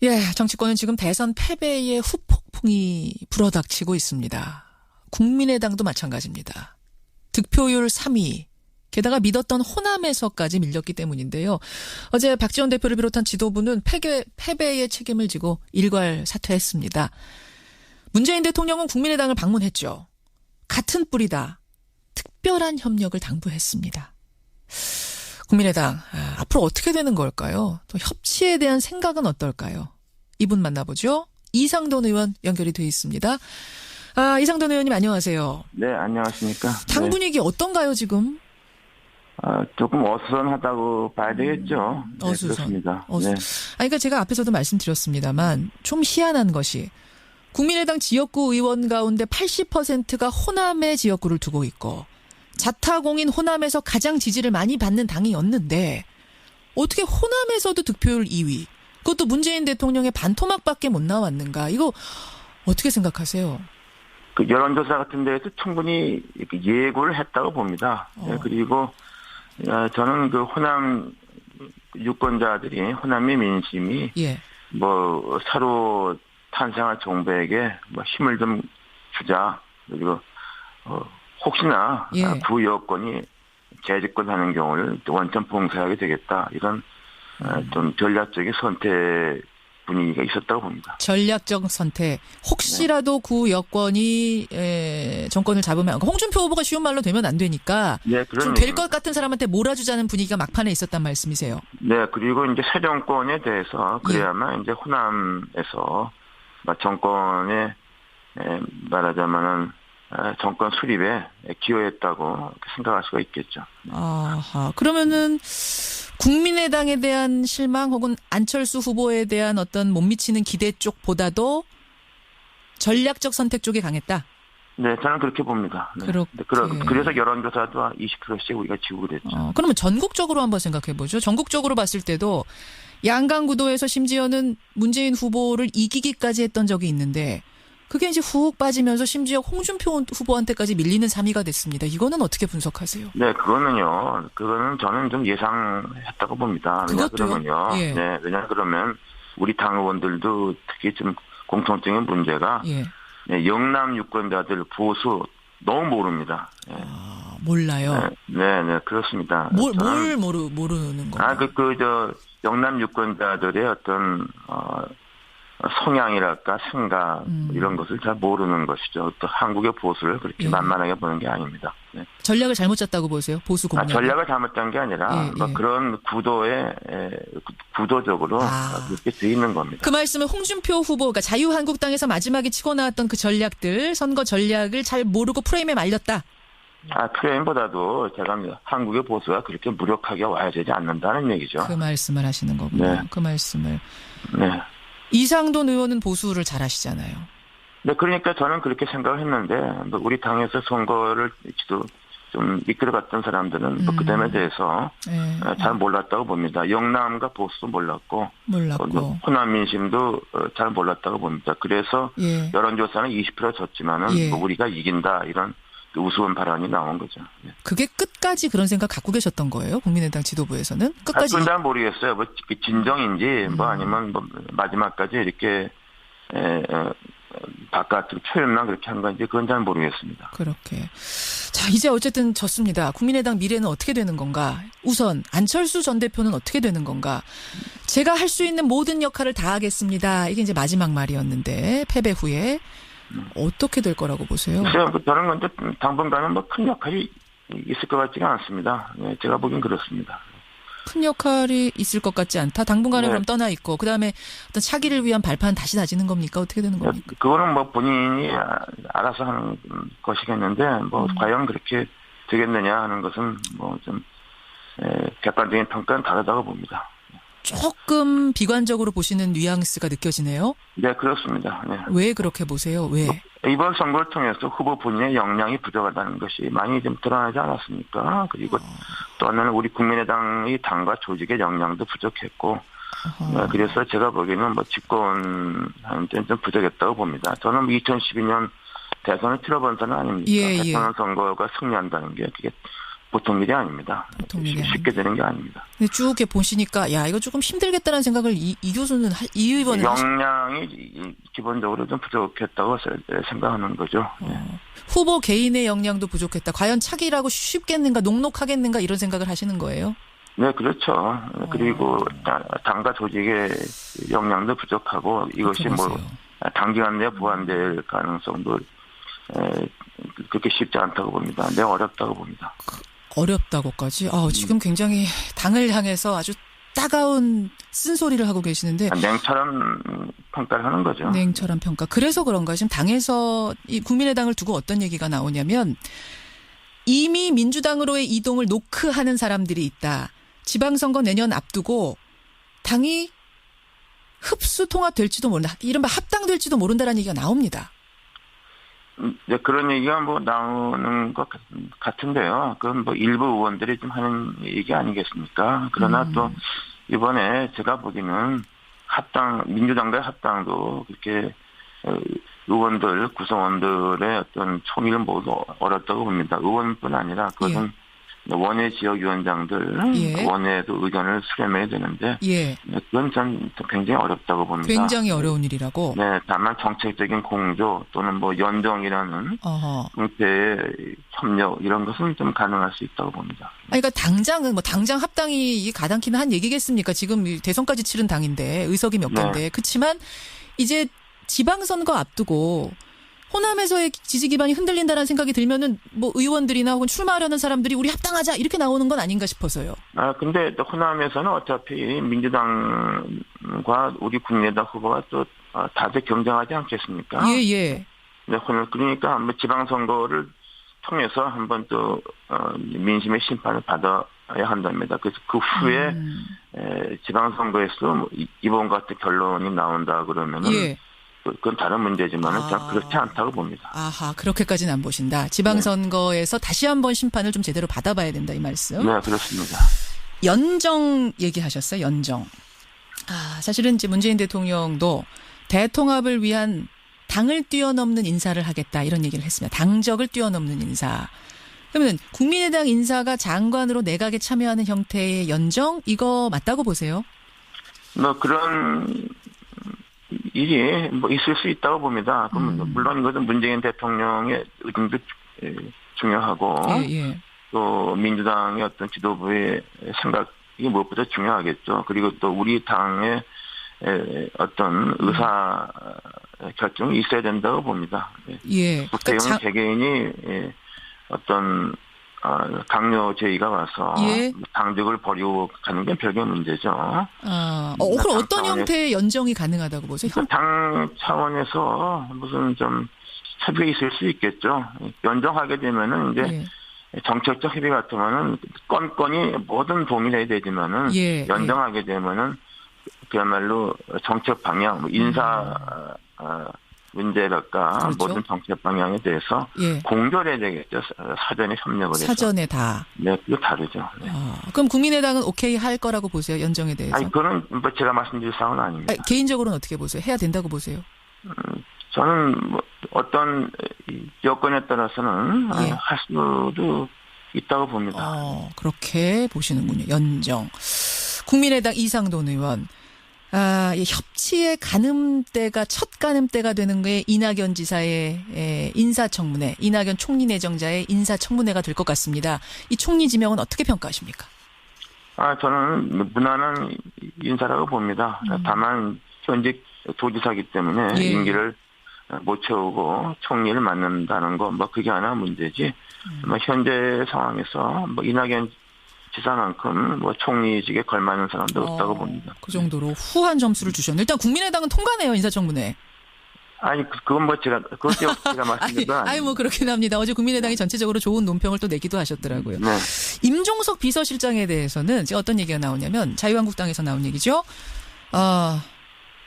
예, 정치권은 지금 대선 패배의 후폭풍이 불어닥치고 있습니다. 국민의당도 마찬가지입니다. 득표율 3위. 게다가 믿었던 호남에서까지 밀렸기 때문인데요. 어제 박지원 대표를 비롯한 지도부는 패배의 책임을 지고 일괄 사퇴했습니다. 문재인 대통령은 국민의당을 방문했죠. 같은 뿌리다. 특별한 협력을 당부했습니다. 국민의당 앞으로 어떻게 되는 걸까요? 또 협치에 대한 생각은 어떨까요? 이분 만나보죠. 이상돈 의원 연결이 돼 있습니다. 이상돈 의원님 안녕하세요. 네, 안녕하십니까. 당 분위기 어떤가요 지금? 조금 어수선하다고 봐야 되겠죠. 어수선. 네, 그렇습니다. 네. 그러니까 제가 앞에서도 말씀드렸습니다만 좀 희한한 것이 국민의당 지역구 의원 가운데 80%가 호남의 지역구를 두고 있고 자타공인 호남에서 가장 지지를 많이 받는 당이었는데 어떻게 호남에서도 득표율 2위 그것도 문재인 대통령의 반토막밖에 못 나왔는가. 이거 어떻게 생각하세요? 그 여론조사 같은 데에도 충분히 예고를 했다고 봅니다. 네, 그리고 저는 그 호남 유권자들이 호남의 민심이 뭐 서로 탄생한 정부에게 뭐 힘을 좀 주자. 그리고 혹시나 구 여권이 재집권하는 경우를 원천 봉쇄하게 되겠다. 이런 좀 전략적인 선택 분위기가 있었다고 봅니다. 전략적 선택. 혹시라도 구 여권이 정권을 잡으면 홍준표 후보가 쉬운 말로 되면 안 되니까 좀 될 것 같은 사람한테 몰아주자는 분위기가 막판에 있었단 말씀이세요. 네. 그리고 이제 새 정권에 대해서 그래야만 이제 호남에서 정권에 말하자면은 정권 수립에 기여했다고 생각할 수가 있겠죠. 아하. 그러면은 국민의당에 대한 실망 혹은 안철수 후보에 대한 어떤 못 미치는 기대 쪽보다도 전략적 선택 쪽이 강했다? 네, 저는 그렇게 봅니다. 네. 그래서 여론조사도 20%씩 우리가 지우게 됐죠. 그러면 전국적으로 한번 생각해보죠. 전국적으로 봤을 때도 양강 구도에서 심지어는 문재인 후보를 이기기까지 했던 적이 있는데 그게 이제 훅 빠지면서 심지어 홍준표 후보한테까지 밀리는 3위가 됐습니다. 이거는 어떻게 분석하세요? 네, 그거는 저는 좀 예상했다고 봅니다. 왜냐하면요. 네, 왜냐하면 우리 당 의원들도 특히 좀 공통적인 문제가 네, 영남 유권자들 보수 너무 모릅니다. 네. 몰라요? 네, 그렇습니다. 뭘 모르는 건가요? 영남 유권자들의 어떤 성향이랄까 생각 이런 것을 잘 모르는 것이죠. 또 한국의 보수를 그렇게 만만하게 보는 게 아닙니다. 네. 전략을 잘못 짰다고 보세요? 보수 공략. 전략을 잘못 짠 게 아니라 그런 구도적으로 그렇게 돼 있는 겁니다. 그 말씀은 홍준표 후보, 그러니까 자유한국당에서 마지막에 치고 나왔던 그 전략들, 선거 전략을 잘 모르고 프레임에 말렸다. 프레임보다도 제가 한국의 보수가 그렇게 무력하게 와야 되지 않는다는 얘기죠. 그 말씀을 하시는 거군요. 네. 그 말씀을. 네. 이상돈 의원은 보수를 잘 하시잖아요. 네, 그러니까 저는 그렇게 생각을 했는데, 우리 당에서 선거를 좀 이끌어갔던 사람들은 그 점에 대해서 잘 몰랐다고 봅니다. 영남과 보수도 몰랐고 호남 민심도 잘 몰랐다고 봅니다. 그래서 여론조사는 20% 졌지만은 우리가 이긴다 이런 우스운 발언이 나온 거죠. 그게 끝까지 그런 생각 갖고 계셨던 거예요? 국민의당 지도부에서는? 끝까지. 그건 잘 모르겠어요. 뭐 진정인지 아니면 마지막까지 이렇게 바깥으로 표현만 그렇게 한 건지 그건 잘 모르겠습니다. 그렇게. 자, 이제 어쨌든 졌습니다. 국민의당 미래는 어떻게 되는 건가? 우선 안철수 전 대표는 어떻게 되는 건가? 제가 할 수 있는 모든 역할을 다 하겠습니다. 이게 이제 마지막 말이었는데 패배 후에. 어떻게 될 거라고 보세요? 저는 근데 당분간은 큰 역할이 있을 것 같지가 않습니다. 네, 제가 보기엔 그렇습니다. 큰 역할이 있을 것 같지 않다? 당분간은 그럼 떠나 있고 그다음에 어떤 차기를 위한 발판 다시 다지는 겁니까? 어떻게 되는 겁니까? 그거는 본인이 알아서 하는 것이겠는데 과연 그렇게 되겠느냐 하는 것은 좀 객관적인 평가는 다르다고 봅니다. 조금 비관적으로 보시는 뉘앙스가 느껴지네요. 네, 그렇습니다. 네. 왜 그렇게 보세요? 왜? 이번 선거를 통해서 후보 본인의 역량이 부족하다는 것이 많이 좀 드러나지 않았습니까? 그리고 또 하나는 우리 국민의당의 당과 조직의 역량도 부족했고, 그래서 제가 보기에는 집권하는데 좀 부족했다고 봅니다. 저는 2012년 대선을 치러본 사람은 아닙니까? 대통령 선거가 승리한다는 게 그게 보통 일이 아닙니다. 보통 일이 쉽게 되는 게 아닙니다. 근데 쭉 이렇게 보시니까 야 이거 조금 힘들겠다는 생각을 이 교수는 이 의원은 역량이 기본적으로 좀 부족했다고 생각하는 거죠. 후보 개인의 역량도 부족했다. 과연 차기라고 쉽겠는가 녹록하겠는가 이런 생각을 하시는 거예요? 네, 그렇죠. 그리고 당과 조직의 역량도 부족하고 이것이 뭐 단기간 내에 보완될 가능성도 그렇게 쉽지 않다고 봅니다. 매우 어렵다고 봅니다. 어렵다고까지? 지금 굉장히 당을 향해서 아주 따가운 쓴소리를 하고 계시는데. 냉철한 평가를 하는 거죠. 냉철한 평가. 그래서 그런가 지금 당에서 이 국민의당을 두고 어떤 얘기가 나오냐면 이미 민주당으로의 이동을 노크하는 사람들이 있다. 지방선거 내년 앞두고 당이 흡수 통합될지도 모른다. 이른바 합당될지도 모른다라는 얘기가 나옵니다. 네, 그런 얘기가 뭐 나오는 것 같은데요. 그건 뭐 일부 의원들이 좀 하는 얘기 아니겠습니까? 그러나 또 이번에 제가 보기에는 민주당과의 합당도 그렇게 의원들, 구성원들의 어떤 총의를 모두 어렵다고 봅니다. 의원뿐 아니라 그것은 원외 지역위원장들, 원외도 의견을 수렴해야 되는데, 그건 전 굉장히 어렵다고 봅니다. 굉장히 어려운 일이라고? 네, 다만 정책적인 공조 또는 뭐 연정이라는 형태의 협력 이런 것은 좀 가능할 수 있다고 봅니다. 그러니까 당장 합당이 가당키는 한 얘기겠습니까? 지금 대선까지 치른 당인데 의석이 몇 개인데 그렇지만 이제 지방선거 앞두고. 호남에서의 지지 기반이 흔들린다는 생각이 들면은 뭐 의원들이나 혹은 출마하려는 사람들이 우리 합당하자 이렇게 나오는 건 아닌가 싶어서요. 근데 호남에서는 어차피 민주당과 우리 국민의당 후보가 또 다들 경쟁하지 않겠습니까? 예. 네, 그러니까 지방선거를 통해서 한번 또 민심의 심판을 받아야 한답니다. 그래서 그 후에 지방선거에서 이번 같은 결론이 나온다 그러면은. 그건 다른 문제지만은 그렇지 않다고 봅니다. 아하, 그렇게까지는 안 보신다. 지방선거에서 다시 한번 심판을 좀 제대로 받아봐야 된다 이 말씀. 네, 그렇습니다. 연정 얘기하셨어요. 연정. 사실은 이제 문재인 대통령도 대통합을 위한 당을 뛰어넘는 인사를 하겠다 이런 얘기를 했습니다. 당적을 뛰어넘는 인사. 그러면 국민의당 인사가 장관으로 내각에 참여하는 형태의 연정 이거 맞다고 보세요? 그런 일이 있을 수 있다고 봅니다. 그럼 물론 이것은 문재인 대통령의 의중도 중요하고 또 민주당의 어떤 지도부의 생각이 무엇보다 중요하겠죠. 그리고 또 우리 당의 어떤 의사 결정이 있어야 된다고 봅니다. 국회의원 개개인이 어떤 강요 제의가 와서 당직을 버리고 가는 게 별개 문제죠. 그럼 어떤 형태의 연정이 가능하다고 보세요? 당 차원에서 무슨 좀 협의가 있을 수 있겠죠. 연정하게 되면은 이제 정책적 협의 같으면은 건건이 뭐든 동의해야 되지만은 연정하게 되면은 그야말로 정책 방향, 인사 문제랄까 모든 정책 방향에 대해서 공조해야 되겠죠. 사전에 협력을 해서. 사전에 다. 네, 그거 다르죠. 그럼 국민의당은 오케이 할 거라고 보세요? 연정에 대해서? 그거는 제가 말씀드릴 사항은 아닙니다. 개인적으로는 어떻게 보세요? 해야 된다고 보세요? 저는 어떤 여건에 따라서는 할 수도 있다고 봅니다. 그렇게 보시는군요. 연정. 국민의당 이상돈 의원. 협치의 첫 가늠대가 되는 게 이낙연 지사의 인사청문회, 이낙연 총리 내정자의 인사청문회가 될 것 같습니다. 이 총리 지명은 어떻게 평가하십니까? 저는 무난한 인사라고 봅니다. 다만 현직 도지사이기 때문에 임기를 못 채우고 총리를 맡는다는 거, 그게 하나 문제지. 현재 상황에서 이낙연 지사만큼 총리직에 걸맞는 사람도 없다고 봅니다. 그 정도로 후한 점수를 주셨네요. 일단 국민의당은 통과네요, 인사청문회. 그건 제가 말씀드린 건 아니에요. 그렇긴 합니다. 어제 국민의당이 전체적으로 좋은 논평을 또 내기도 하셨더라고요. 임종석 비서실장에 대해서는 어떤 얘기가 나오냐면 자유한국당에서 나온 얘기죠.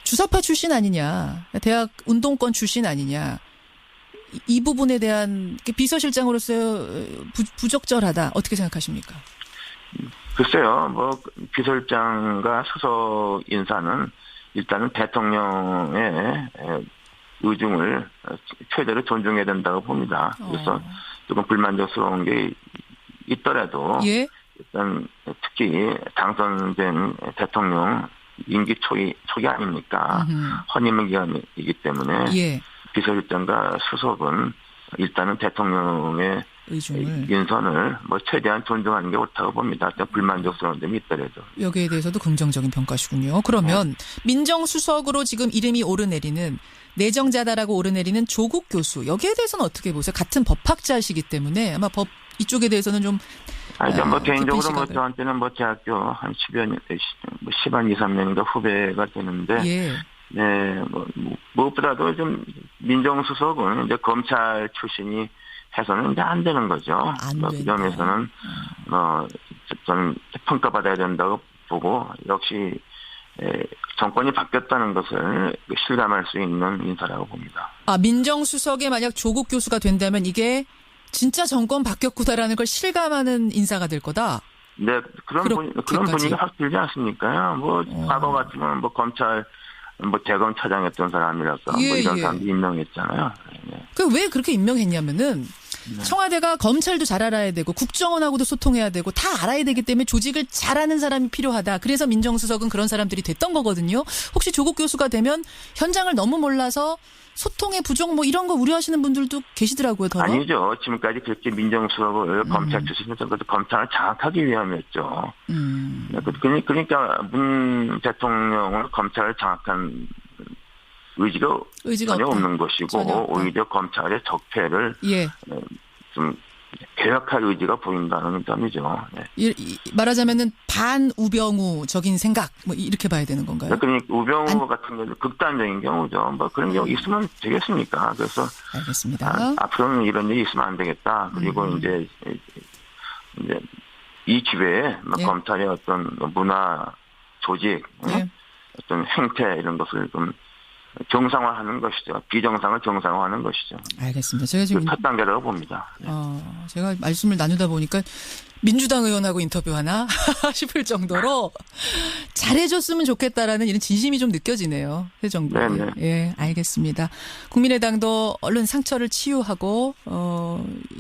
주사파 출신 아니냐, 대학 운동권 출신 아니냐. 이 부분에 대한 비서실장으로서 부적절하다. 어떻게 생각하십니까? 글쎄요, 비서실장과 수석 인사는 일단은 대통령의 의중을 최대로 존중해야 된다고 봅니다. 그래서 조금 불만족스러운 게 있더라도 예. 일단 특히 당선된 대통령 임기 초기 아닙니까? 헌임 기간이기 때문에 예. 비서실장과 수석은 일단은 대통령의 의중을 인선을 최대한 존중하는 게 옳다고 봅니다. 불만족스러운 점이 있더라도. 여기에 대해서도 긍정적인 평가시군요. 그러면 민정수석으로 지금 이름이 오르내리는 내정자다라고 오르내리는 조국 교수 여기에 대해서는 어떻게 보세요? 같은 법학자시기 때문에 아마 법 이쪽에 대해서는 좀 개인적으로 저한테는 대학교 한 10한 2, 3년인가 후배가 되는데 예. 네, 무엇보다도 좀 민정수석은 이제 검찰 출신이 해서는 이제 안 되는 거죠. 그 점에서는 저는 평가받아야 된다고 보고 역시 정권이 바뀌었다는 것을 실감할 수 있는 인사라고 봅니다. 민정수석에 만약 조국 교수가 된다면 이게 진짜 정권 바뀌었구나라는 걸 실감하는 인사가 될 거다. 네, 그런 분위기가 확 들지 않습니까? 과거 같으면 검찰 대검차장했던 사람이라서 이런 사람도 임명했잖아요. 네. 왜 그렇게 임명했냐면은 청와대가 검찰도 잘 알아야 되고 국정원하고도 소통해야 되고 다 알아야 되기 때문에 조직을 잘하는 사람이 필요하다. 그래서 민정수석은 그런 사람들이 됐던 거거든요. 혹시 조국 교수가 되면 현장을 너무 몰라서 소통의 부족 이런 거 우려하시는 분들도 계시더라고요. 아니죠. 지금까지 그렇게 민정수석을 검찰 출신에서 검찰을 장악하기 위함이었죠. 그러니까 문 대통령은 검찰을 장악한 의지가 전혀 없는 것이고 오히려 검찰의 적폐를 좀 개혁할 의지가 보인다는 점이죠. 네. 말하자면은 반우병우적인 생각 이렇게 봐야 되는 건가요? 그러니까 우병우 같은 경우는 극단적인 경우죠. 그런 경우 있으면 되겠습니까? 그래서 알겠습니다. 앞으로는 이런 일이 있으면 안 되겠다. 그리고 이제 이 기회에 검찰의 어떤 문화 조직, 어떤 행태 이런 것을 좀 정상화하는 것이죠. 비정상을 정상화하는 것이죠. 알겠습니다. 제가 지금 첫 단계라고 봅니다. 제가 말씀을 나누다 보니까 민주당 의원하고 인터뷰하나 싶을 정도로 잘해줬으면 좋겠다라는 이런 진심이 좀 느껴지네요. 그 정도로. 네네. 예, 알겠습니다. 국민의당도 얼른 상처를 치유하고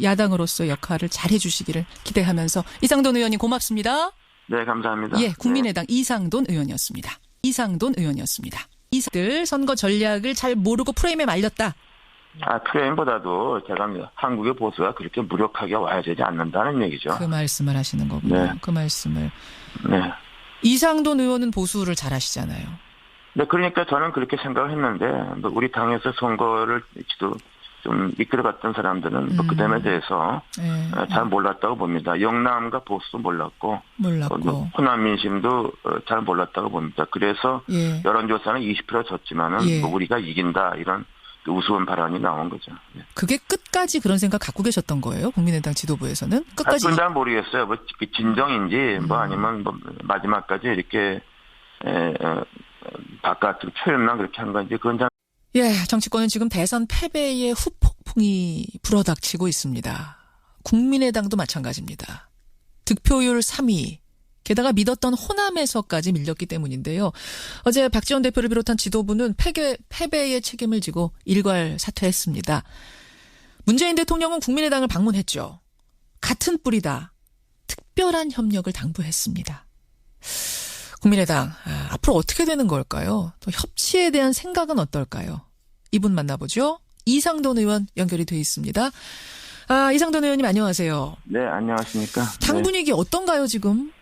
야당으로서 역할을 잘해주시기를 기대하면서 이상돈 의원님 고맙습니다. 네, 감사합니다. 예, 국민의당 이상돈 의원이었습니다. 이들 선거 전략을 잘 모르고 프레임에 말렸다. 프레임보다도 제가 한국의 보수가 그렇게 무력하게 와야 되지 않는다는 얘기죠. 그 말씀을 하시는 거군요. 네. 그 말씀을. 네. 이상돈 의원은 보수를 잘 하시잖아요. 네, 그러니까 저는 그렇게 생각을 했는데 우리 당에서 선거를 좀 이끌어갔던 사람들은 그 점에 대해서 잘 몰랐다고 봅니다. 영남과 보수도 몰랐고 호남 민심도 잘 몰랐다고 봅니다. 그래서 여론조사는 20% 졌지만은 우리가 이긴다 이런 우스운 발언이 나온 거죠. 그게 끝까지 그런 생각 갖고 계셨던 거예요? 국민의당 지도부에서는 끝까지? 그건 잘 모르겠어요. 진정인지 아니면 마지막까지 이렇게 바깥으로 표현만 그렇게 한 건지 그건 잘. 예, 정치권은 지금 대선 패배의 후폭풍이 불어닥치고 있습니다. 국민의당도 마찬가지입니다. 득표율 3위. 게다가 믿었던 호남에서까지 밀렸기 때문인데요. 어제 박지원 대표를 비롯한 지도부는 패배의 책임을 지고 일괄 사퇴했습니다. 문재인 대통령은 국민의당을 방문했죠. 같은 뿌리다. 특별한 협력을 당부했습니다. 국민의당 앞으로 어떻게 되는 걸까요? 또 협치에 대한 생각은 어떨까요? 이분 만나보죠. 이상돈 의원 연결이 돼 있습니다. 이상돈 의원님 안녕하세요. 네, 안녕하십니까. 당 분위기 어떤가요 지금?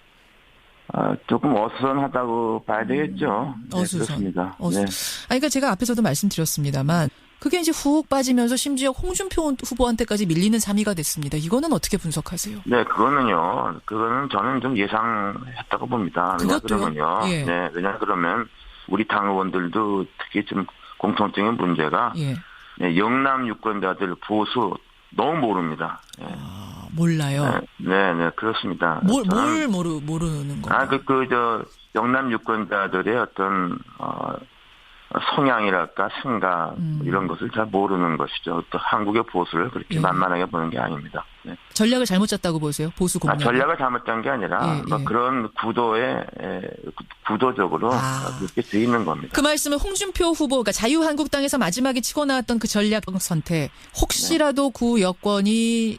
조금 어수선하다고 봐야 되겠죠. 어수선. 네, 그렇습니다. 네. 그러니까 제가 앞에서도 말씀드렸습니다만 그게 이제 훅 빠지면서 심지어 홍준표 후보한테까지 밀리는 3위가 됐습니다. 이거는 어떻게 분석하세요? 네, 그거는 저는 좀 예상했다고 봅니다. 왜냐 그러면 우리 당 의원들도 특히 좀 공통적인 문제가 영남 유권자들 보수 너무 모릅니다. 몰라요. 네, 그렇습니다. 뭘 모르는 건가요? 영남 유권자들의 어떤 성향이랄까 생각 이런 것을 잘 모르는 것이죠. 또 한국의 보수를 그렇게 만만하게 보는 게 아닙니다. 네. 전략을 잘못 짰다고 보세요? 보수 공략. 전략을 잘못 짠 게 아니라 그런 구도적으로 그렇게 돼 있는 겁니다. 그 말씀은 홍준표 후보가 자유한국당에서 마지막에 치고 나왔던 그 전략 선택 혹시라도 구 여권이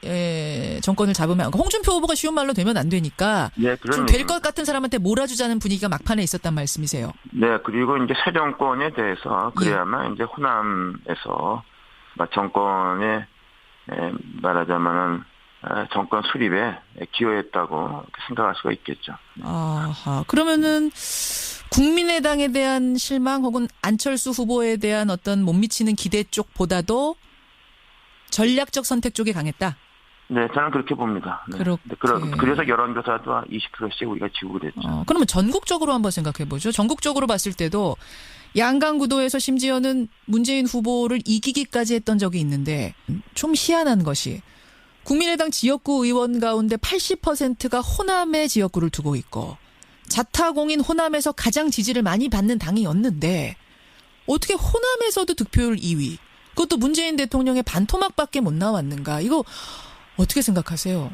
정권을 잡으면 홍준표 후보가 쉬운 말로 되면 안 되니까 좀 될 것 같은 사람한테 몰아주자는 분위기가 막판에 있었단 말씀이세요. 네, 그리고 이제 새 정권에 대해서 그래야만 이제 호남에서 정권에 말하자면은 정권 수립에 기여했다고 생각할 수가 있겠죠. 아하. 그러면은 국민의당에 대한 실망 혹은 안철수 후보에 대한 어떤 못 미치는 기대 쪽보다도 전략적 선택 쪽이 강했다? 네, 저는 그렇게 봅니다. 네. 그래서 여론조사도 20%씩 우리가 지고 그랬죠. 그러면 전국적으로 한번 생각해 보죠. 전국적으로 봤을 때도 양강 구도에서 심지어는 문재인 후보를 이기기까지 했던 적이 있는데 좀 희한한 것이 국민의당 지역구 의원 가운데 80%가 호남의 지역구를 두고 있고 자타공인 호남에서 가장 지지를 많이 받는 당이었는데 어떻게 호남에서도 득표율 2위 그것도 문재인 대통령의 반토막밖에 못 나왔는가. 이거 어떻게 생각하세요?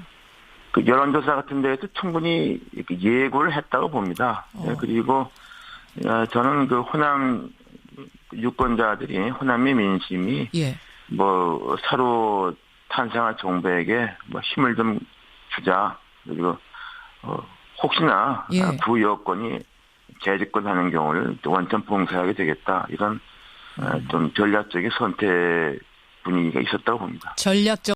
그 여론조사 같은 데에도 충분히 예고를 했다고 봅니다. 그리고 저는 그 호남 유권자들이 호남의 민심이 새로 탄생한 정부에게 힘을 좀 주자. 그리고 혹시나 구 여권이 재집권하는 경우를 원천 봉쇄하게 되겠다. 이런 좀 전략적인 선택 분위기가 있었다고 봅니다. 전략적